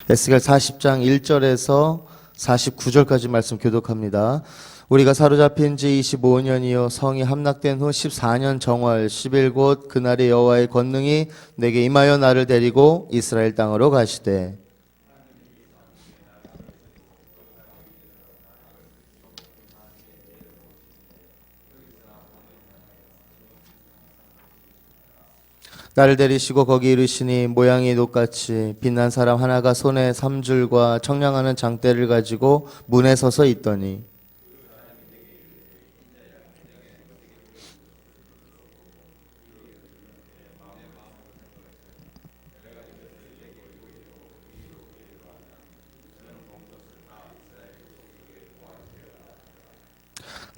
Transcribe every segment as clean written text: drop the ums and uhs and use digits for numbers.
에스겔 40장 1절에서 49절까지 말씀 교독합니다. 우리가 사로잡힌 지 25년이요 성이 함락된 후 14년 정월 11곳 그날의 여호와의 권능이 내게 임하여 나를 데리고 이스라엘 땅으로 가시되 나를 데리시고 거기 이르시니 모양이 녹같이 빛난 사람 하나가 손에 삼줄과 청량하는 장대를 가지고 문에 서서 있더니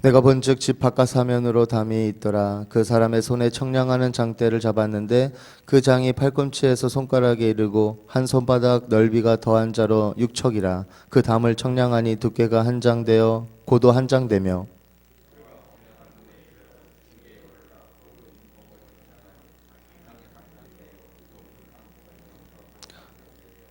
내가 본즉 집 바깥 사면으로 담이 있더라. 그 사람의 손에 청량하는 장대를 잡았는데 그 장이 팔꿈치에서 손가락에 이르고 한 손바닥 넓이가 더한 자로 6척이라. 그 담을 청량하니 두께가 한 장 되어 고도 한 장 되며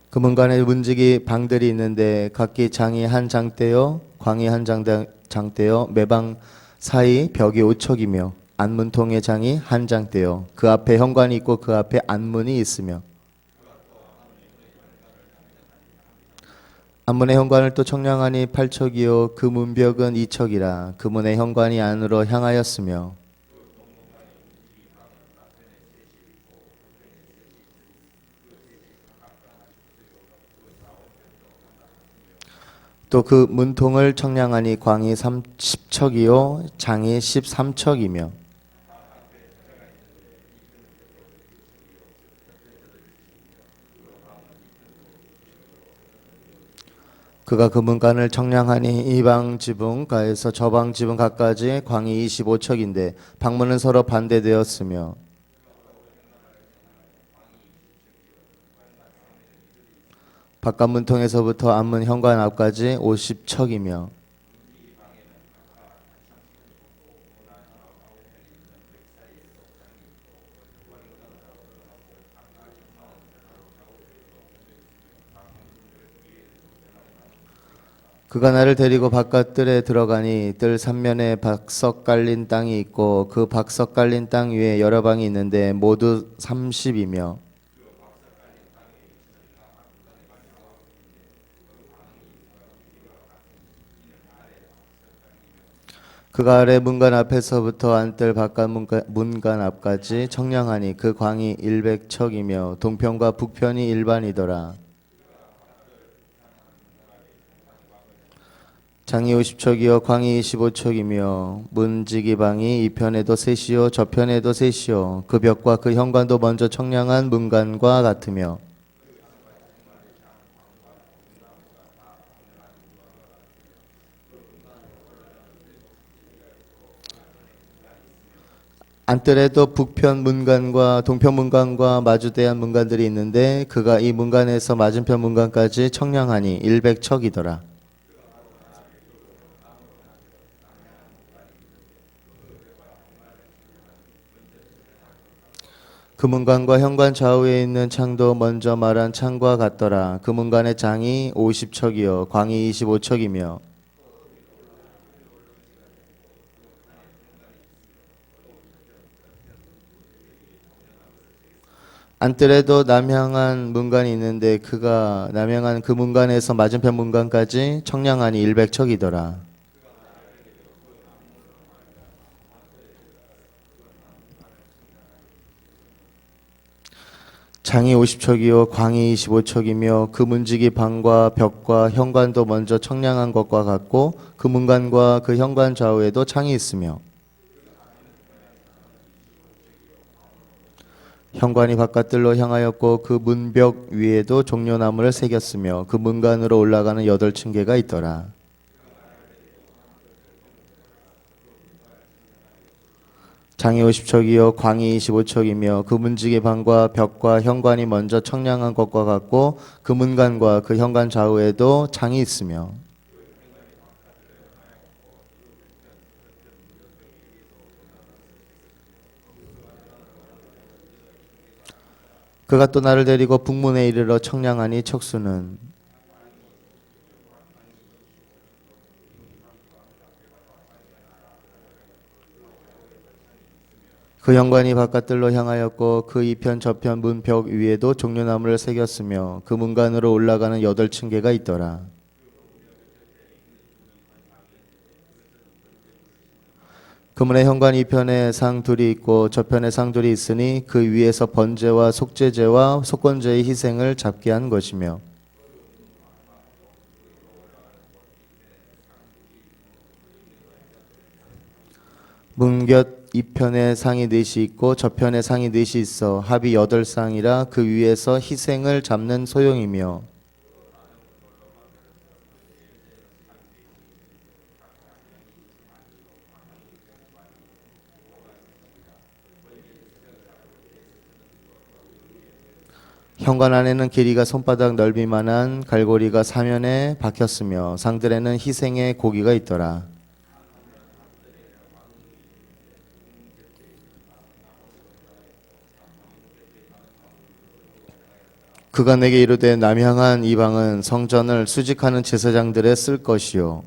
그 문간에 문지기 방들이 있는데 각기 장이 한 장대요 광이 한 장대요 매방 사이 벽이 5척이며 안문통의 장이 한 장대요 그 앞에 현관이 있고 그 앞에 안문이 있으며 안문의 현관을 또 청량하니 8척이요 그 문벽은 2척이라. 그 문의 현관이 안으로 향하였으며 또 그 문통을 청량하니 광이 10척이요 장이 13척이며 그가 그 문간을 청량하니 이 방 지붕 가에서 저 방 지붕 가까지 광이 25척인데 방문은 서로 반대되었으며 바깥 문통에서부터 안문 현관 앞까지 50척이며 그가 나를 데리고 바깥 뜰에 들어가니 뜰 삼면에 박석 깔린 땅이 있고 그 박석 깔린 땅 위에 여러 방이 있는데 모두 30이며 그가 아래 문간 앞에서부터 안뜰 바깥 문간 앞까지 청량하니 그 광이 100척이며 동편과 북편이 일반이더라. 장이 50척이요 광이 25척이며 문지기방이 이편에도 셋이요 저편에도 셋이요 그 벽과 그 현관도 먼저 청량한 문간과 같으며 안뜰에도 북편 문간과 동편 문간과 마주대한 문간들이 있는데 그가 이 문간에서 맞은편 문간까지 청량하니 100척이더라. 그 문간과 현관 좌우에 있는 창도 먼저 말한 창과 같더라. 그 문간의 장이 50척이요 광이 25척이며 안뜰에도 남향한 문간이 있는데 그가 남향한 그 문간에서 맞은편 문간까지 청량하니 100척이더라. 장이 50척이요 광이 25척이며 그 문지기 방과 벽과 현관도 먼저 청량한 것과 같고 그 문간과 그 현관 좌우에도 창이 있으며 현관이 바깥들로 향하였고 그 문벽 위에도 종려나무를 새겼으며 그 문간으로 올라가는 8층계가 있더라. 장이 50척이요 광이 25척이며 그 문지기 방과 벽과 현관이 먼저 청량한 것과 같고 그 문간과 그 현관 좌우에도 창이 있으며 그가 또 나를 데리고 북문에 이르러 청량하니 척수는 그 현관이 바깥들로 향하였고 그 이편 저편 문벽 위에도 종려나무를 새겼으며 그 문간으로 올라가는 8층계가 있더라. 그 문의 현관 이편에 상 둘이 있고 저편에 상 둘이 있으니 그 위에서 번제와 속죄제와 속건제의 희생을 잡게 한 것이며 문곁 이편에 상이 넷이 있고 저편에 상이 넷이 있어 합이 8쌍이라 그 위에서 희생을 잡는 소용이며 현관 안에는 길이가 손바닥 넓이만한 갈고리가 사면에 박혔으며 상들에는 희생의 고기가 있더라. 그가 내게 이르되 남향한 이 방은 성전을 수직하는 제사장들의 쓸 것이요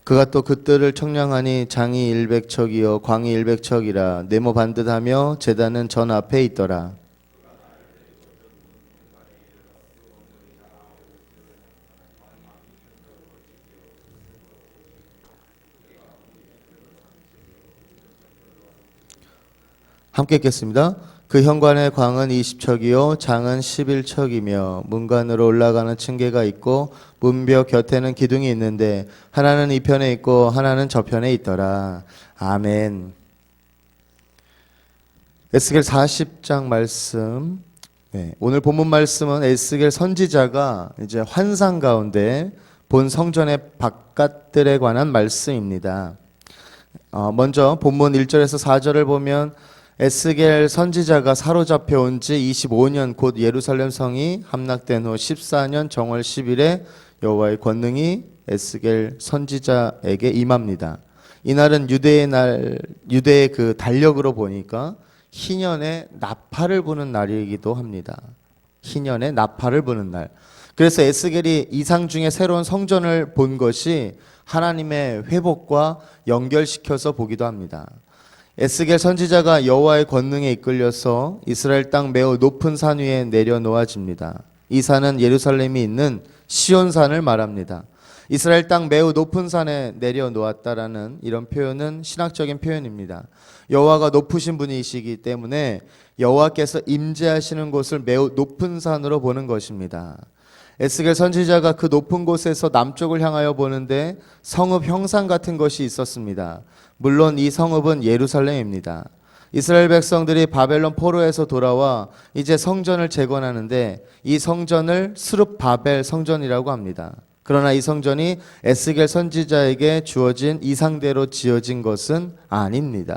그가 또 그 뜰을 청량하니 장이 100척이요 광이 100척이라 네모 반듯하며 제단은 전 앞에 있더라. 함께 읽겠습니다. 그 현관의 광은 20척이요 장은 11척이며 문간으로 올라가는 층계가 있고 문벽 곁에는 기둥이 있는데 하나는 이 편에 있고 하나는 저 편에 있더라. 아멘. 에스겔 40장 말씀. 네, 오늘 본문 말씀은 에스겔 선지자가 이제 환상 가운데 본 성전의 바깥들에 관한 말씀입니다. 먼저 본문 1절에서 4절을 보면 에스겔 선지자가 사로잡혀 온 지 25년 곧 예루살렘 성이 함락된 후 14년 정월 10일에 여호와의 권능이 에스겔 선지자에게 임합니다. 이날은 유대의 그 달력으로 보니까 희년의 나팔을 부는 날이기도 합니다. 희년의 나팔을 부는 날. 그래서 에스겔이 이상 중에 새로운 성전을 본 것이 하나님의 회복과 연결시켜서 보기도 합니다. 에스겔 선지자가 여호와의 권능에 이끌려서 이스라엘 땅 매우 높은 산 위에 내려놓아집니다. 이 산은 예루살렘이 있는 시온산을 말합니다. 이스라엘 땅 매우 높은 산에 내려놓았다라는 이런 표현은 신학적인 표현입니다. 여호와가 높으신 분이시기 때문에 여호와께서 임재하시는 곳을 매우 높은 산으로 보는 것입니다. 에스겔 선지자가 그 높은 곳에서 남쪽을 향하여 보는데 성읍 형상 같은 것이 있었습니다. 물론 이 성읍은 예루살렘입니다. 이스라엘 백성들이 바벨론 포로에서 돌아와 이제 성전을 재건하는데 이 성전을 스룹바벨 성전이라고 합니다. 그러나 이 성전이 에스겔 선지자에게 주어진 이상대로 지어진 것은 아닙니다.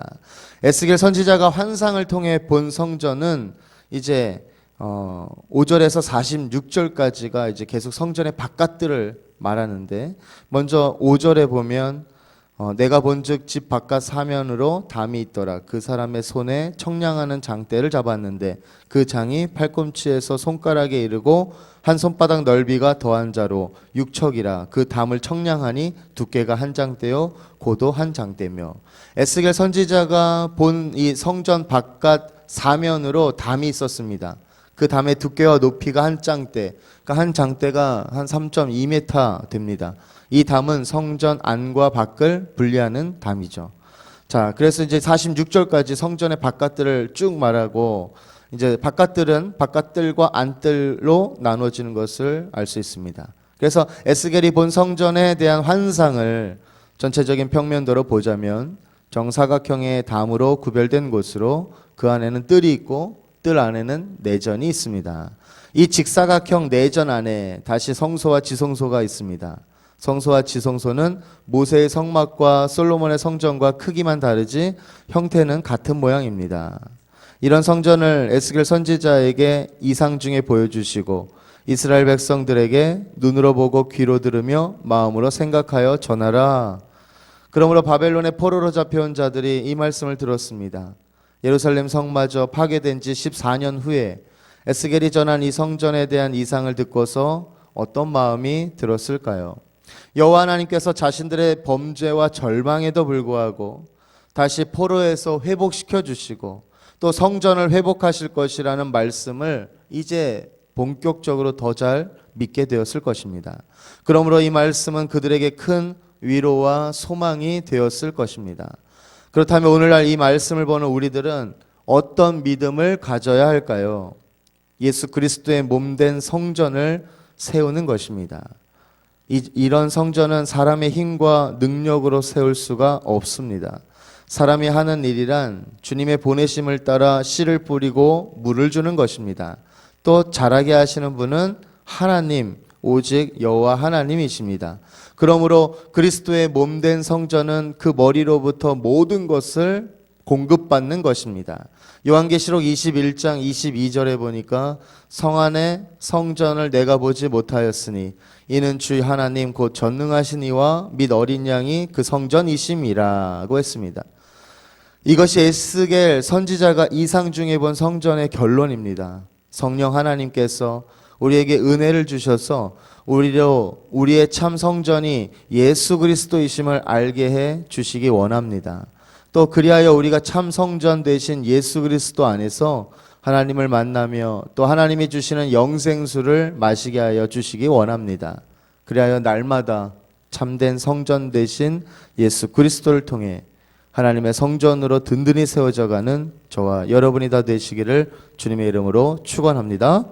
에스겔 선지자가 환상을 통해 본 성전은 이제 5절에서 46절까지가 이제 계속 성전의 바깥들을 말하는데 먼저 5절에 보면 내가 본즉 집 바깥 사면으로 담이 있더라. 그 사람의 손에 청량하는 장대를 잡았는데 그 장이 팔꿈치에서 손가락에 이르고 한 손바닥 넓이가 더한 자로 6척이라. 그 담을 청량하니 두께가 한 장대요 고도 한 장대며. 에스겔 선지자가 본 이 성전 바깥 사면으로 담이 있었습니다. 그 담의 두께와 높이가 한 장대, 그러니까 한 장대가 한 3.2m 됩니다. 이 담은 성전 안과 밖을 분리하는 담이죠. 자, 그래서 이제 46절까지 성전의 바깥들을 쭉 말하고 이제 바깥들은 바깥들과 안들로 나눠지는 것을 알 수 있습니다. 그래서 에스겔이 본 성전에 대한 환상을 전체적인 평면도로 보자면 정사각형의 담으로 구별된 곳으로 그 안에는 뜰이 있고 뜰 안에는 내전이 있습니다. 이 직사각형 내전 안에 다시 성소와 지성소가 있습니다. 성소와 지성소는 모세의 성막과 솔로몬의 성전과 크기만 다르지 형태는 같은 모양입니다. 이런 성전을 에스겔 선지자에게 이상 중에 보여주시고 이스라엘 백성들에게 눈으로 보고 귀로 들으며 마음으로 생각하여 전하라. 그러므로 바벨론의 포로로 잡혀온 자들이 이 말씀을 들었습니다. 예루살렘 성마저 파괴된 지 14년 후에 에스겔이 전한 이 성전에 대한 이상을 듣고서 어떤 마음이 들었을까요? 여호와 하나님께서 자신들의 범죄와 절망에도 불구하고 다시 포로에서 회복시켜 주시고 또 성전을 회복하실 것이라는 말씀을 이제 본격적으로 더 잘 믿게 되었을 것입니다. 그러므로 이 말씀은 그들에게 큰 위로와 소망이 되었을 것입니다. 그렇다면 오늘날 이 말씀을 보는 우리들은 어떤 믿음을 가져야 할까요? 예수 그리스도의 몸된 성전을 세우는 것입니다. 이런 성전은 사람의 힘과 능력으로 세울 수가 없습니다. 사람이 하는 일이란 주님의 보내심을 따라 씨를 뿌리고 물을 주는 것입니다. 또 자라게 하시는 분은 하나님, 오직 여호와 하나님이십니다. 그러므로 그리스도의 몸된 성전은 그 머리로부터 모든 것을 공급받는 것입니다. 요한계시록 21장 22절에 보니까 성 안에 성전을 내가 보지 못하였으니 이는 주 하나님 곧 전능하신 이와 및 어린 양이 그 성전이심이라고 했습니다. 이것이 에스겔 선지자가 이상 중에 본 성전의 결론입니다. 성령 하나님께서 우리에게 은혜를 주셔서 우리의 참 성전이 예수 그리스도이심을 알게 해 주시기 원합니다. 또 그리하여 우리가 참 성전 되신 예수 그리스도 안에서 하나님을 만나며 또 하나님이 주시는 영생수를 마시게 하여 주시기 원합니다. 그리하여 날마다 참된 성전 되신 예수 그리스도를 통해 하나님의 성전으로 든든히 세워져가는 저와 여러분이 다 되시기를 주님의 이름으로 축원합니다.